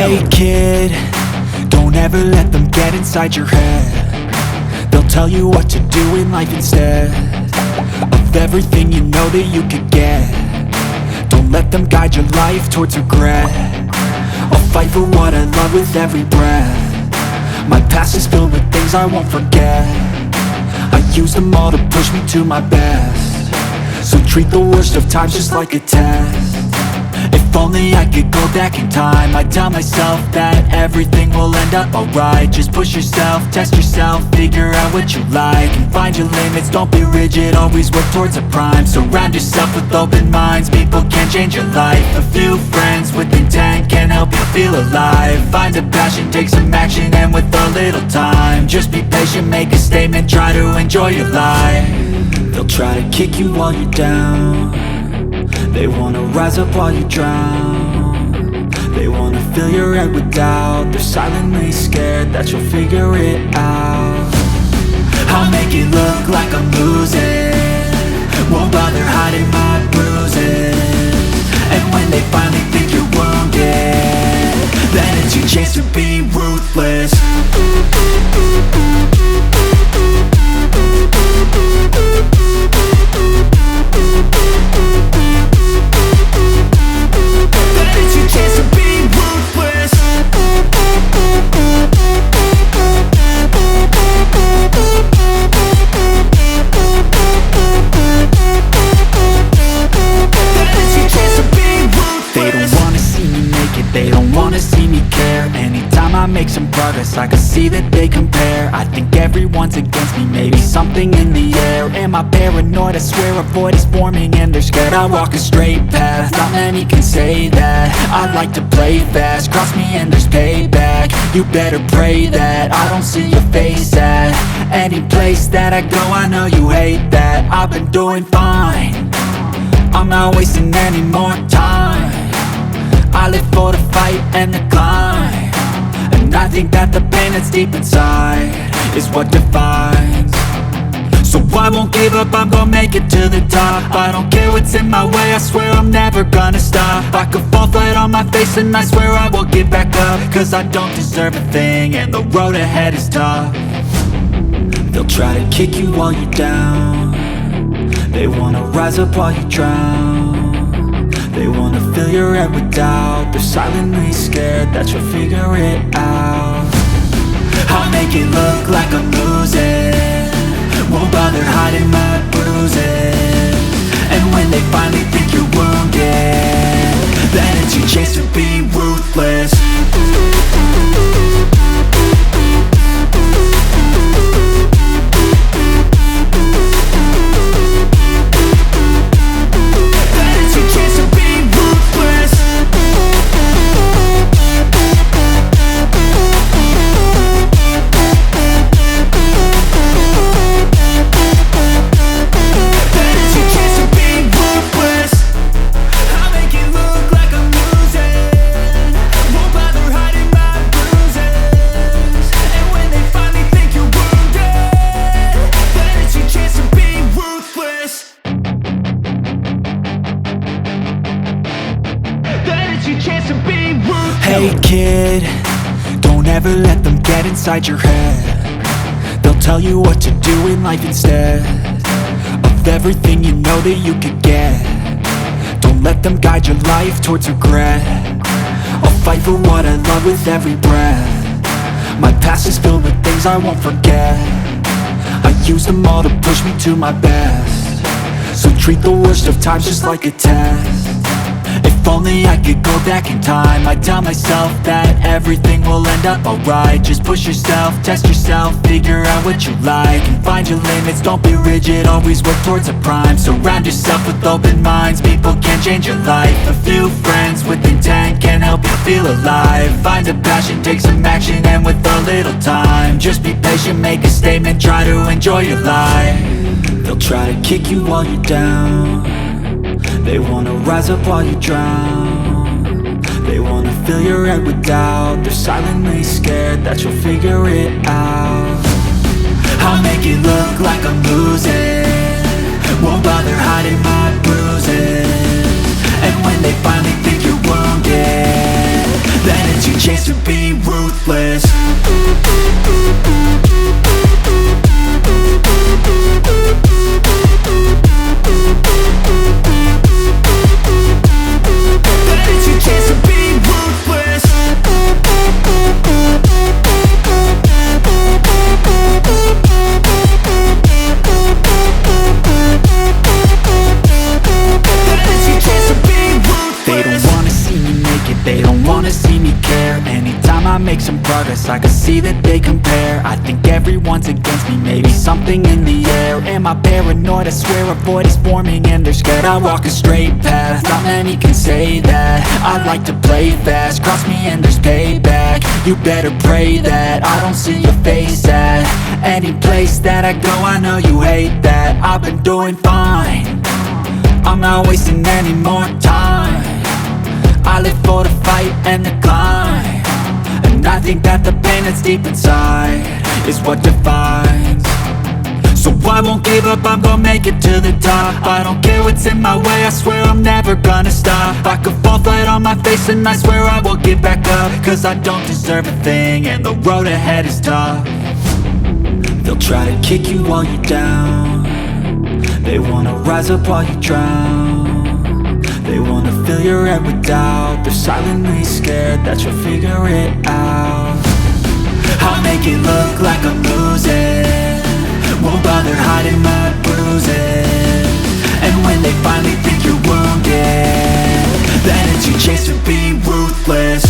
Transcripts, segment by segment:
Hey kid, don't ever let them get inside your head. They'll tell you what to do in life instead of everything you know that you could get. Don't let them guide your life towards regret. I'll fight for what I love with every breath. My past is filled with things I won't forget. I use them all to push me to my best. So treat the worst of times just like a test. If only I could go back in time, I'd tell myself that everything will end up alright. Just push yourself, test yourself, figure out what you like, and find your limits, don't be rigid, always work towards a prime. Surround yourself with open minds, people can change your life. A few friends with intent can help you feel alive. Find a passion, take some action, and with a little time, just be patient, make a statement, try to enjoy your life. They'll try to kick you while you're down. They wanna rise up while you drown. They wanna fill your head with doubt. They're silently scared that you'll figure it out. I'll make it look like I'm losing, won't bother hiding my bruises. And when they finally think you're wounded, then it's your chance to be ruthless. They don't wanna see me care. Anytime I make some progress, I can see that they compare. I think everyone's against me, maybe something in the air. Am I paranoid? I swear a void is forming and they're scared. I walk a straight path, not many can say that. I like to play fast, cross me and there's payback. You better pray that I don't see your face at any place that I go. I know you hate that. I've been doing fine, I'm not wasting any more time. I live for the fight and the climb, and I think that the pain that's deep inside is what defines. So I won't give up, I'm gonna make it to the top. I don't care what's in my way, I swear I'm never gonna stop. I could fall flat on my face and I swear I will get back up, cause I don't deserve a thing and the road ahead is tough. They'll try to kick you while you're down. They wanna rise up while you drown. They wanna fill your head with doubt. They're silently scared that you'll figure it out. I'll make it look like I'm losing, won't bother hiding my bruises. And when they finally think you're wounded, then it's your chance to be ruthless. Hey kid, don't ever let them get inside your head. They'll tell you what to do in life instead of everything you know that you could get. Don't let them guide your life towards regret. I'll fight for what I love with every breath. My past is filled with things I won't forget. I use them all to push me to my best. So treat the worst of times just like a test. If only I could go back in time, I'd tell myself that everything will end up alright. Just push yourself, test yourself, figure out what you like, and find your limits, don't be rigid, always work towards a prime. Surround yourself with open minds, people can change your life. A few friends with intent can help you feel alive. Find a passion, take some action, and with a little time, just be patient, make a statement, try to enjoy your life. They'll try to kick you while you're down. They wanna rise up while you drown. They wanna fill your head with doubt. They're silently scared that you'll figure it out. I'll make it look like I'm losing, won't bother hiding my bruises. And when they finally think you're wounded, then it's your chance make some progress, I can see that they compare. I think everyone's against me, maybe something in the air. Am I paranoid? I swear a void is forming and they're scared. I walk a straight path, not many can say that. I like to play fast, cross me and there's payback. You better pray that I don't see your face at any place that I go. I know you hate that. I've been doing fine, I'm not wasting any more time. I live for the fight and the climb, and I think that the pain that's deep inside is what defines. So I won't give up, I'm gonna make it to the top. I don't care what's in my way, I swear I'm never gonna stop. I could fall flat on my face and I swear I will get back up, cause I don't deserve a thing and the road ahead is tough. They'll try to kick you while you're down, they wanna rise up while you drown. They wanna fill your head with doubt, they're silently scared that you'll figure it out. I'll make it look like I'm losing, won't bother hiding my bruises. And when they finally think you're wounded, then it's your chance to be ruthless.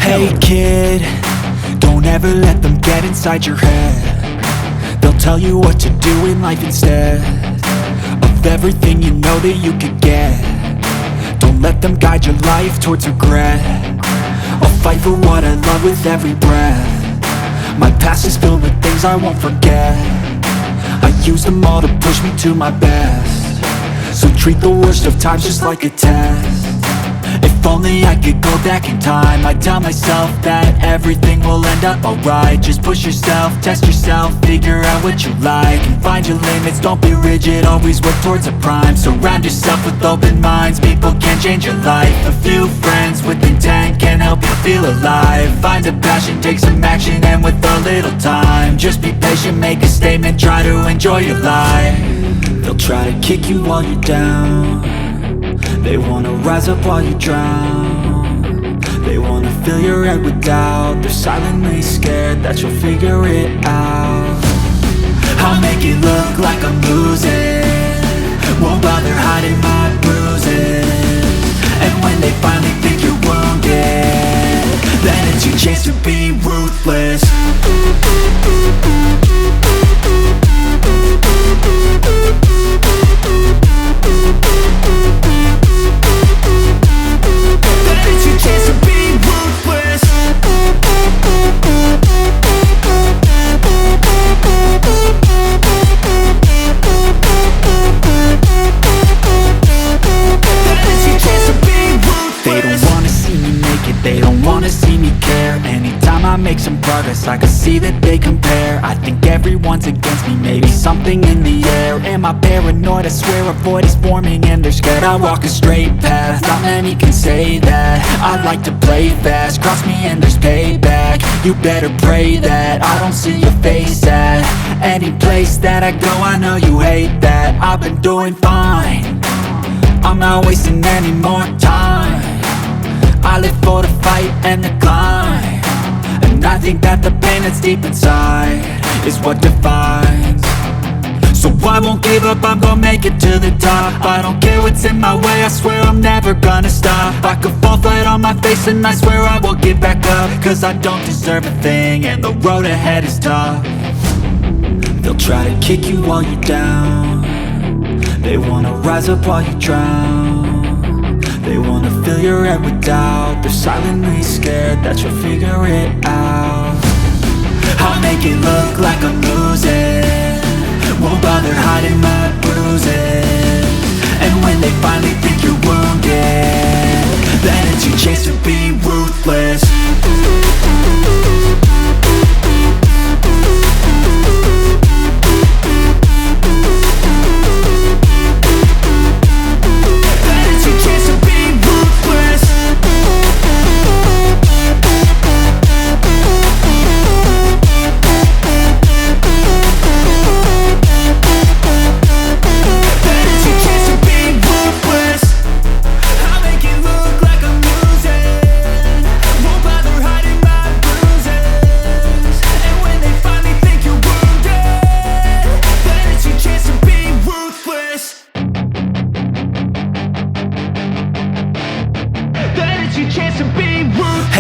Hey kid, don't ever let them get inside your head. They'll tell you what to do in life instead of everything you know that you could get. Don't let them guide your life towards regret. I'll fight for what I love with every breath. My past is filled with things I won't forget. I use them all to push me to my best. So treat the worst of times just like a test. If only I could go back in time, I'd tell myself that everything will end up alright. Just push yourself, test yourself, figure out what you like, and find your limits, don't be rigid, always work towards a prime. Surround yourself with open minds, people can change your life. A few friends with intent can help you feel alive. Find a passion, take some action, and with a little time, just be patient, make a statement, try to enjoy your life. They'll try to kick you while you're down, they wanna rise up while you drown. They wanna fill your head with doubt, they're silently scared that you'll figure it out. I'll make it look like I'm losing, won't bother hiding my bruises. And when they finally think you're wounded, then it's your chance to be ruthless. They don't wanna see me care. Anytime I make some progress, I can see that they compare. I think everyone's against me, maybe something in the air. Am I paranoid? I swear a void is forming and they're scared. I walk a straight path, not many can say that. I like to play fast, cross me and there's payback. You better pray that I don't see your face at any place that I go. I know you hate that. I've been doing fine, I'm not wasting any more time. I live for the fight and the climb, and I think that the pain that's deep inside is what defines. So I won't give up, I'm gonna make it to the top. I don't care what's in my way, I swear I'm never gonna stop. I could fall flat on my face and I swear I will get back up, cause I don't deserve a thing and the road ahead is tough. They'll try to kick you while you're down, they wanna rise up while you drown. They wanna fill your head with doubt, they're silently scared that you'll figure it out. I'll make it look like I'm losing, won't bother hiding my bruises. And when they finally think you're wounded, then it's your chance to be ruthless.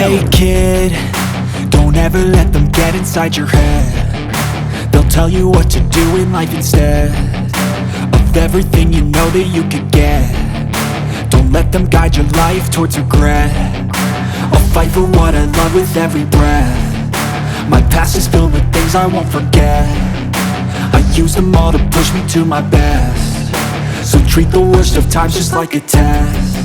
Hey kid, don't ever let them get inside your head. They'll tell you what to do in life instead of everything you know that you could get. Don't let them guide your life towards regret. I'll fight for what I love with every breath. My past is filled with things I won't forget. I use them all to push me to my best. So treat the worst of times just like a test.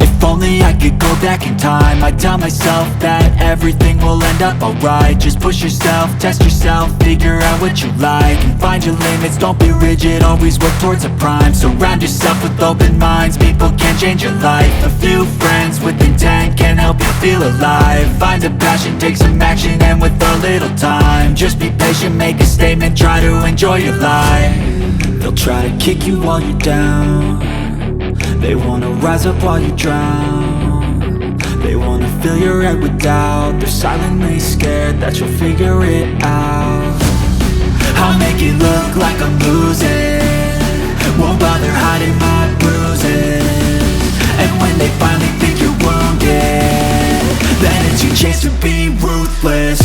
If only I could go back in time, I'd tell myself that everything will end up alright. Just push yourself, test yourself, figure out what you like, and find your limits, don't be rigid, always work towards a prime. Surround yourself with open minds, people can change your life. A few friends with intent can help you feel alive. Find a passion, take some action, and with a little time, just be patient, make a statement, try to enjoy your life. They'll try to kick you while you're down. They wanna rise up while you drown. They wanna fill your head with doubt. They're silently scared that you'll figure it out. I'll make it look like I'm losing, won't bother hiding my bruises. And when they finally think you're wounded, then it's your chance to be ruthless.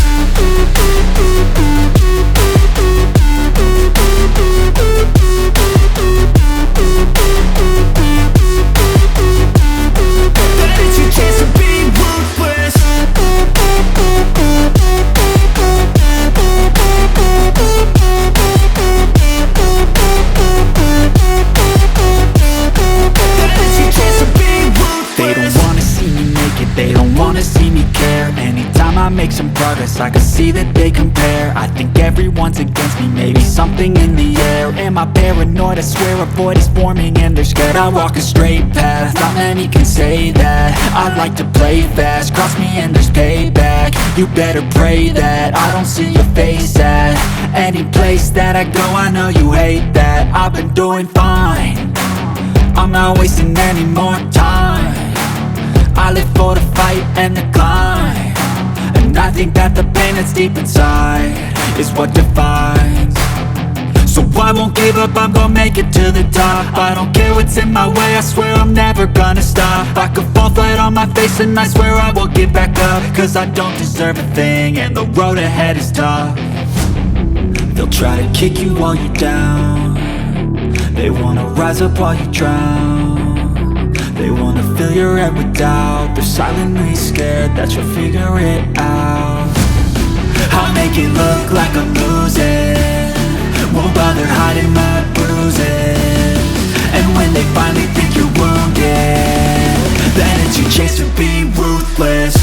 I make some progress, I can see that they compare. I think everyone's against me, maybe something in the air. Am I paranoid? I swear a void is forming and they're scared. I walk a straight path, not many can say that. I like to play fast, cross me and there's payback. You better pray that I don't see your face at any place that I go. I know you hate that. I've been doing fine, I'm not wasting any more time. I live for the fight and the climb, and I think that the pain that's deep inside is what defines. So I won't give up, I'm gonna make it to the top. I don't care what's in my way, I swear I'm never gonna stop. I could fall flat on my face and I swear I will get back up, cause I don't deserve a thing and the road ahead is tough. They'll try to kick you while you're down. They wanna rise up while you drown. They wanna fill your head with doubt. They're silently scared that you'll figure it out. I'll make it look like I'm losing, won't bother hiding my bruises. And when they finally think you're wounded, then it's your chance to be ruthless.